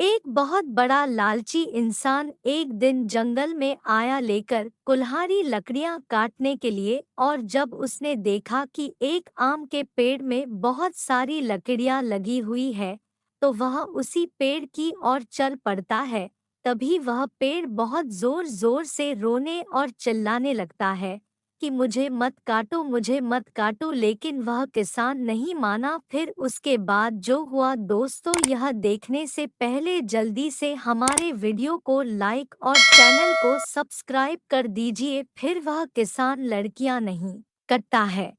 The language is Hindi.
एक बहुत बड़ा लालची इंसान एक दिन जंगल में आया लेकर कुल्हाड़ी लकड़ियां काटने के लिए। और जब उसने देखा कि एक आम के पेड़ में बहुत सारी लकड़ियां लगी हुई है, तो वह उसी पेड़ की ओर चल पड़ता है। तभी वह पेड़ बहुत जोर जोर से रोने और चिल्लाने लगता है कि मुझे मत काटो, मुझे मत काटो, लेकिन वह किसान नहीं माना। फिर उसके बाद जो हुआ दोस्तों, यह देखने से पहले जल्दी से हमारे वीडियो को लाइक और चैनल को सब्सक्राइब कर दीजिए। फिर वह किसान लड़कियां नहीं कटता है।